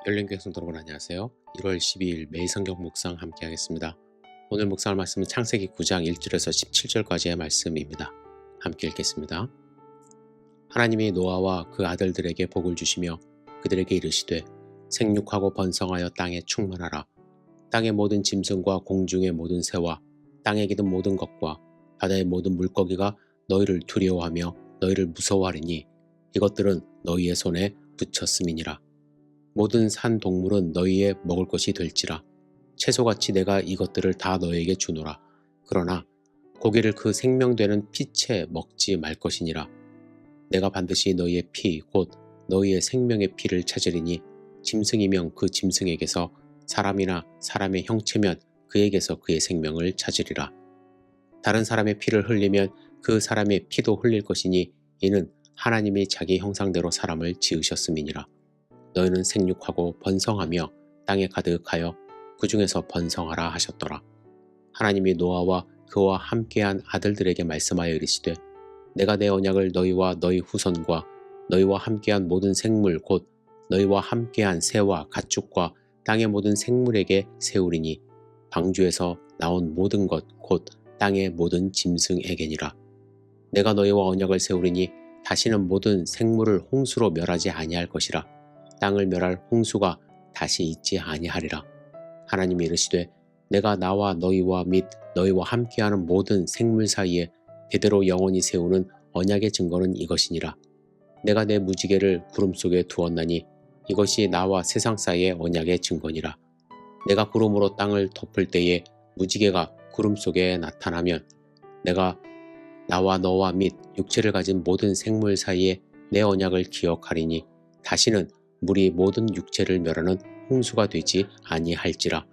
열린교회 성도 여러분 안녕하세요. 1월 12일 매일 성경 묵상 함께 하겠습니다. 오늘 묵상할 말씀은 창세기 9장 1절에서 17절까지의 말씀입니다. 함께 읽겠습니다. 하나님이 노아와 그 아들들에게 복을 주시며 그들에게 이르시되 생육하고 번성하여 땅에 충만하라. 땅의 모든 짐승과 공중의 모든 새와 땅에 기는 모든 것과 바다의 모든 물고기가 너희를 두려워하며 너희를 무서워하리니 이것들은 너희의 손에 붙였음이니라. 모든 산 동물은 너희의 먹을 것이 될지라. 채소같이 내가 이것들을 다 너희에게 주노라. 그러나 고기를 그 생명되는 피채 먹지 말 것이니라. 내가 반드시 너희의 피 곧 너희의 생명의 피를 찾으리니 짐승이면 그 짐승에게서 사람이나 사람의 형체면 그에게서 그의 생명을 찾으리라. 다른 사람의 피를 흘리면 그 사람의 피도 흘릴 것이니 이는 하나님이 자기 형상대로 사람을 지으셨음이니라. 너희는 생육하고 번성하며 땅에 가득하여 그 중에서 번성하라 하셨더라. 하나님이 노아와 그와 함께한 아들들에게 말씀하여 이르시되 내가 내 언약을 너희와 너희 후손과 너희와 함께한 모든 생물 곧 너희와 함께한 새와 가축과 땅의 모든 생물에게 세우리니 방주에서 나온 모든 것 곧 땅의 모든 짐승에게니라. 내가 너희와 언약을 세우리니 다시는 모든 생물을 홍수로 멸하지 아니할 것이라. 땅을 멸할 홍수가 다시 있지 아니하리라. 하나님이 이르시되 내가 나와 너희와 및 너희와 함께하는 모든 생물 사이에 대대로 영원히 세우는 언약의 증거는 이것이니라. 내가 내 무지개를 구름 속에 두었나니 이것이 나와 세상 사이의 언약의 증거니라. 내가 구름으로 땅을 덮을 때에 무지개가 구름 속에 나타나면 내가 나와 너와 및 육체를 가진 모든 생물 사이에 내 언약을 기억하리니 다시는 물이 모든 육체를 멸하는 홍수가 되지 아니할지라.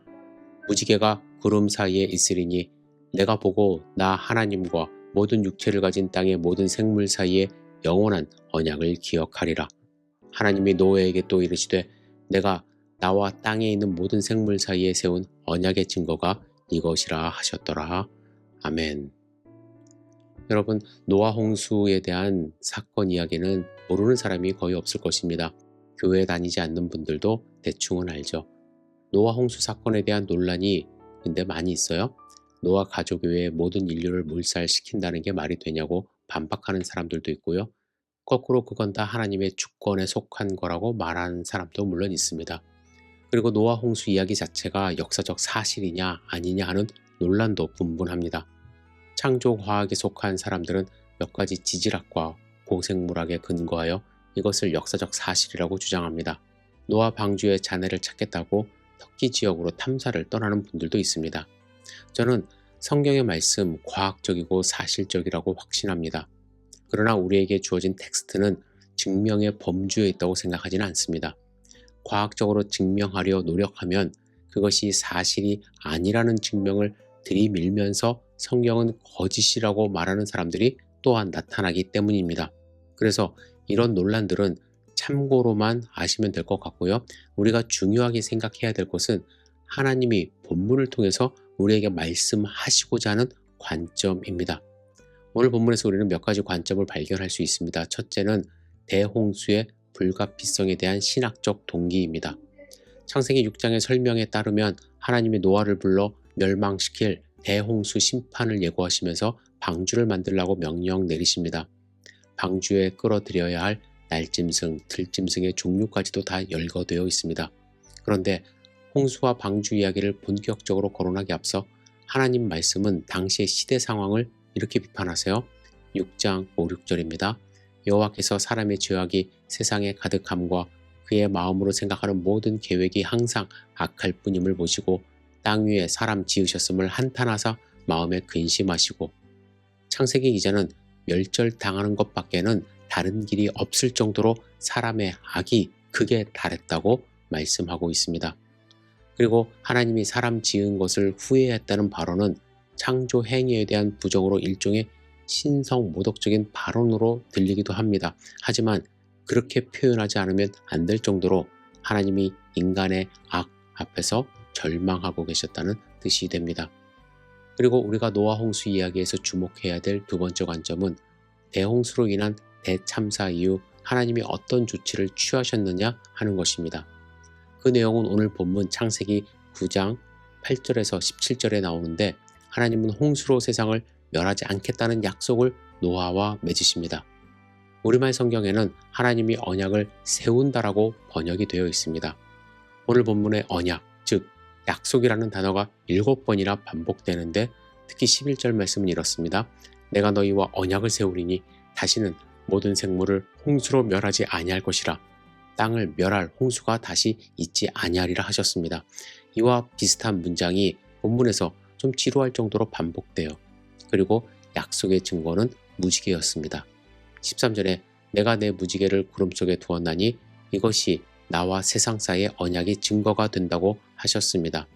무지개가 구름 사이에 있으리니 내가 보고 나 하나님과 모든 육체를 가진 땅의 모든 생물 사이에 영원한 언약을 기억하리라. 하나님이 노아에게 또 이르시되 내가 나와 땅에 있는 모든 생물 사이에 세운 언약의 증거가 이것이라 하셨더라. 아멘. 여러분, 노아 홍수에 대한 사건 이야기는 모르는 사람이 거의 없을 것입니다. 교회 다니지 않는 분들도 대충은 알죠. 노아 홍수 사건에 대한 논란이 근데 많이 있어요. 노아 가족 외에 모든 인류를 몰살시킨다는 게 말이 되냐고 반박하는 사람들도 있고요. 거꾸로 그건 다 하나님의 주권에 속한 거라고 말하는 사람도 물론 있습니다. 그리고 노아 홍수 이야기 자체가 역사적 사실이냐 아니냐 하는 논란도 분분합니다. 창조과학에 속한 사람들은 몇 가지 지질학과 고생물학에 근거하여 이것을 역사적 사실이라고 주장합니다. 노아 방주의 잔해를 찾겠다고 터키 지역으로 탐사를 떠나는 분들도 있습니다. 저는 성경의 말씀 과학적이고 사실적이라고 확신합니다. 그러나 우리에게 주어진 텍스트는 증명의 범주에 있다고 생각하지는 않습니다. 과학적으로 증명하려 노력하면 그것이 사실이 아니라는 증명을 들이밀면서 성경은 거짓이라고 말하는 사람들이 또한 나타나기 때문입니다. 그래서 이런 논란들은 참고로만 아시면 될 것 같고요. 우리가 중요하게 생각해야 될 것은 하나님이 본문을 통해서 우리에게 말씀하시고자 하는 관점입니다. 오늘 본문에서 우리는 몇 가지 관점을 발견할 수 있습니다. 첫째는 대홍수의 불가피성에 대한 신학적 동기입니다. 창세기 6장의 설명에 따르면 하나님이 노아를 불러 멸망시킬 대홍수 심판을 예고하시면서 방주를 만들라고 명령 내리십니다. 방주에 끌어들여야 할 날짐승, 들짐승의 종류까지도 다 열거되어 있습니다. 그런데 홍수와 방주 이야기를 본격적으로 거론하기 앞서 하나님 말씀은 당시의 시대 상황을 이렇게 비판하세요. 6장 5, 6절입니다. 여호와께서 사람의 죄악이 세상에 가득함과 그의 마음으로 생각하는 모든 계획이 항상 악할 뿐임을 보시고 땅 위에 사람 지으셨음을 한탄하사 마음에 근심하시고 창세기 기자는 멸절당하는 것밖에는 다른 길이 없을 정도로 사람의 악이 극에 달했다고 말씀하고 있습니다. 그리고 하나님이 사람 지은 것을 후회했다는 발언은 창조 행위에 대한 부정으로 일종의 신성모독적인 발언으로 들리기도 합니다. 하지만 그렇게 표현하지 않으면 안 될 정도로 하나님이 인간의 악 앞에서 절망하고 계셨다는 뜻이 됩니다. 그리고 우리가 노아 홍수 이야기에서 주목해야 될 두 번째 관점은 대홍수로 인한 대참사 이후 하나님이 어떤 조치를 취하셨느냐 하는 것입니다. 그 내용은 오늘 본문 창세기 9장 8절에서 17절에 나오는데 하나님은 홍수로 세상을 멸하지 않겠다는 약속을 노아와 맺으십니다. 우리말 성경에는 하나님이 언약을 세운다라고 번역이 되어 있습니다. 오늘 본문의 언약, 즉 약속이라는 단어가 7번이나 반복되는데 특히 11절 말씀은 이렇습니다. 내가 너희와 언약을 세우리니 다시는 모든 생물을 홍수로 멸하지 아니할 것이라. 땅을 멸할 홍수가 다시 있지 아니하리라 하셨습니다. 이와 비슷한 문장이 본문에서 좀 지루할 정도로 반복돼요. 그리고 약속의 증거는 무지개였습니다. 13절에 내가 내 무지개를 구름 속에 두었나니 이것이 나와 세상 사이의 언약이 증거가 된다고 하셨습니다.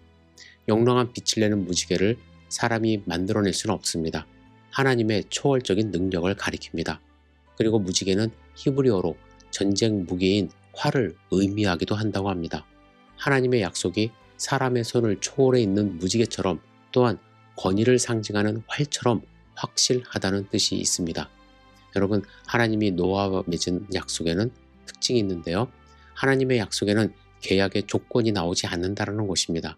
영롱한 빛을 내는 무지개를 사람이 만들어낼 수는 없습니다. 하나님의 초월적인 능력을 가리킵니다. 그리고 무지개는 히브리어로 전쟁 무기인 활을 의미하기도 한다고 합니다. 하나님의 약속이 사람의 손을 초월해 있는 무지개처럼 또한 권위를 상징하는 활처럼 확실하다는 뜻이 있습니다. 여러분, 하나님이 노아와 맺은 약속에는 특징이 있는데요. 하나님의 약속에는 계약의 조건이 나오지 않는다는 것입니다.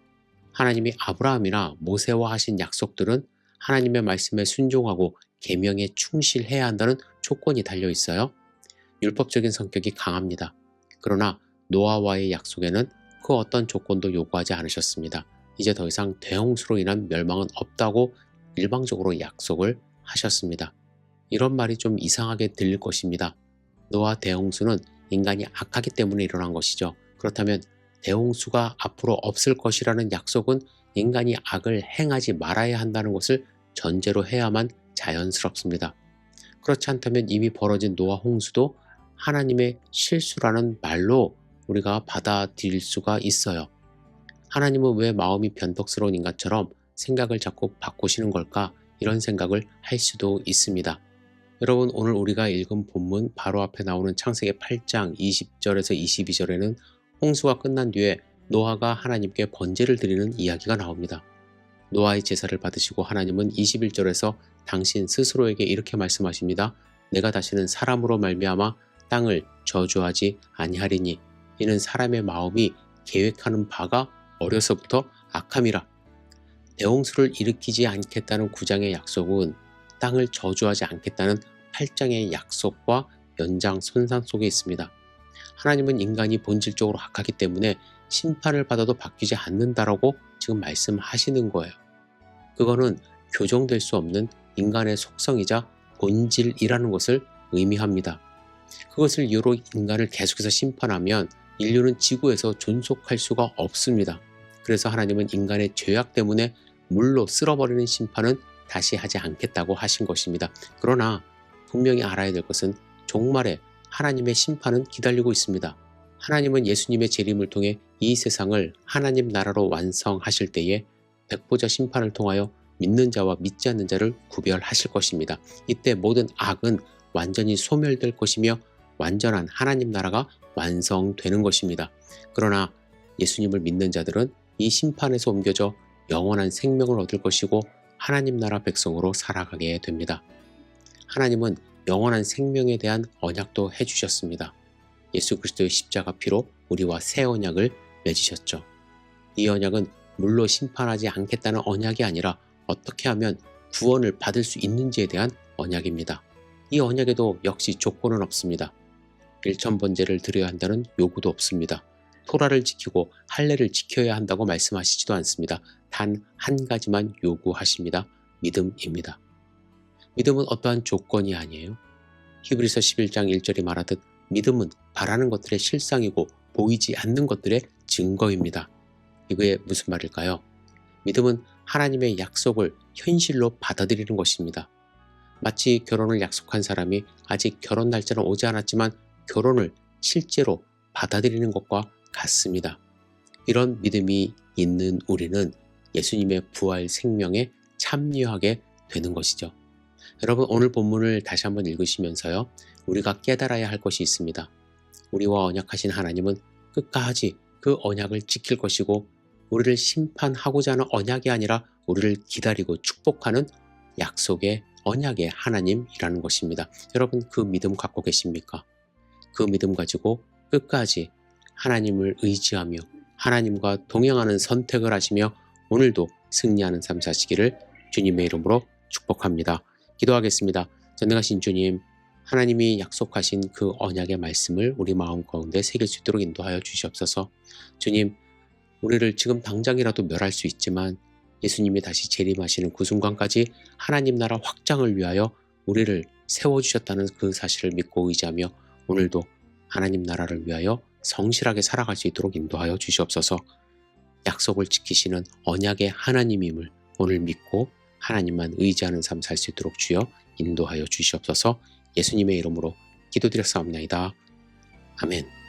하나님이 아브라함이나 모세와 하신 약속들은 하나님의 말씀에 순종하고 계명에 충실해야 한다는 조건이 달려 있어요. 율법적인 성격이 강합니다. 그러나 노아와의 약속에는 그 어떤 조건도 요구하지 않으셨습니다. 이제 더 이상 대홍수로 인한 멸망은 없다고 일방적으로 약속을 하셨습니다. 이런 말이 좀 이상하게 들릴 것입니다. 노아 대홍수는 인간이 악하기 때문에 일어난 것이죠. 그렇다면 대홍수가 앞으로 없을 것이라는 약속은 인간이 악을 행하지 말아야 한다는 것을 전제로 해야만 자연스럽습니다. 그렇지 않다면 이미 벌어진 노아 홍수도 하나님의 실수라는 말로 우리가 받아들일 수가 있어요. 하나님은 왜 마음이 변덕스러운 인간처럼 생각을 자꾸 바꾸시는 걸까? 이런 생각을 할 수도 있습니다. 여러분, 오늘 우리가 읽은 본문 바로 앞에 나오는 창세기 8장 20절에서 22절에는 홍수가 끝난 뒤에 노아가 하나님께 번제를 드리는 이야기가 나옵니다. 노아의 제사를 받으시고 하나님은 21절에서 당신 스스로에게 이렇게 말씀하십니다. 내가 다시는 사람으로 말미암아 땅을 저주하지 아니하리니 이는 사람의 마음이 계획하는 바가 어려서부터 악함이라. 대홍수를 일으키지 않겠다는 9장의 약속은 땅을 저주하지 않겠다는 8장의 약속과 연장선상 속에 있습니다. 하나님은 인간이 본질적으로 악하기 때문에 심판을 받아도 바뀌지 않는다라고 지금 말씀하시는 거예요. 그거는 교정될 수 없는 인간의 속성이자 본질이라는 것을 의미합니다. 그것을 이유로 인간을 계속해서 심판하면 인류는 지구에서 존속할 수가 없습니다. 그래서 하나님은 인간의 죄악 때문에 물로 쓸어버리는 심판은 다시 하지 않겠다고 하신 것입니다. 그러나 분명히 알아야 될 것은 종말에 하나님의 심판은 기다리고 있습니다. 하나님은 예수님의 재림을 통해 이 세상을 하나님 나라로 완성하실 때에 백보자 심판을 통하여 믿는 자와 믿지 않는 자를 구별하실 것입니다. 이때 모든 악은 완전히 소멸될 것이며 완전한 하나님 나라가 완성되는 것입니다. 그러나 예수님을 믿는 자들은 이 심판에서 옮겨져 영원한 생명을 얻을 것이고 하나님 나라 백성으로 살아가게 됩니다. 하나님은 영원한 생명에 대한 언약도 해주셨습니다. 예수 그리스도의 십자가 피로 우리와 새 언약을 맺으셨죠. 이 언약은 물로 심판하지 않겠다는 언약이 아니라 어떻게 하면 구원을 받을 수 있는지에 대한 언약입니다. 이 언약에도 역시 조건은 없습니다. 일천번제를 드려야 한다는 요구도 없습니다. 토라를 지키고 할례를 지켜야 한다고 말씀하시지도 않습니다. 단 한 가지만 요구하십니다. 믿음입니다. 믿음은 어떠한 조건이 아니에요. 히브리서 11장 1절이 말하듯 믿음은 바라는 것들의 실상이고 보이지 않는 것들의 증거입니다. 이게 무슨 말일까요? 믿음은 하나님의 약속을 현실로 받아들이는 것입니다. 마치 결혼을 약속한 사람이 아직 결혼 날짜는 오지 않았지만 결혼을 실제로 받아들이는 것과 같습니다. 이런 믿음이 있는 우리는 예수님의 부활 생명에 참여하게 되는 것이죠. 여러분, 오늘 본문을 다시 한번 읽으시면서요, 우리가 깨달아야 할 것이 있습니다. 우리와 언약하신 하나님은 끝까지 그 언약을 지킬 것이고 우리를 심판하고자 하는 언약이 아니라 우리를 기다리고 축복하는 약속의 언약의 하나님이라는 것입니다. 여러분, 그 믿음 갖고 계십니까? 그 믿음 가지고 끝까지 하나님을 의지하며 하나님과 동행하는 선택을 하시며 오늘도 승리하는 삶 사시기를 주님의 이름으로 축복합니다. 기도하겠습니다. 전능하신 주님, 하나님이 약속하신 그 언약의 말씀을 우리 마음 가운데 새길 수 있도록 인도하여 주시옵소서. 주님, 우리를 지금 당장이라도 멸할 수 있지만 예수님이 다시 재림하시는 그 순간까지 하나님 나라 확장을 위하여 우리를 세워주셨다는 그 사실을 믿고 의지하며 오늘도 하나님 나라를 위하여 성실하게 살아갈 수 있도록 인도하여 주시옵소서. 약속을 지키시는 언약의 하나님임을 오늘 믿고 하나님만 의지하는 삶 살 수 있도록 주여 인도하여 주시옵소서. 예수님의 이름으로 기도드렸사옵나이다. 아멘.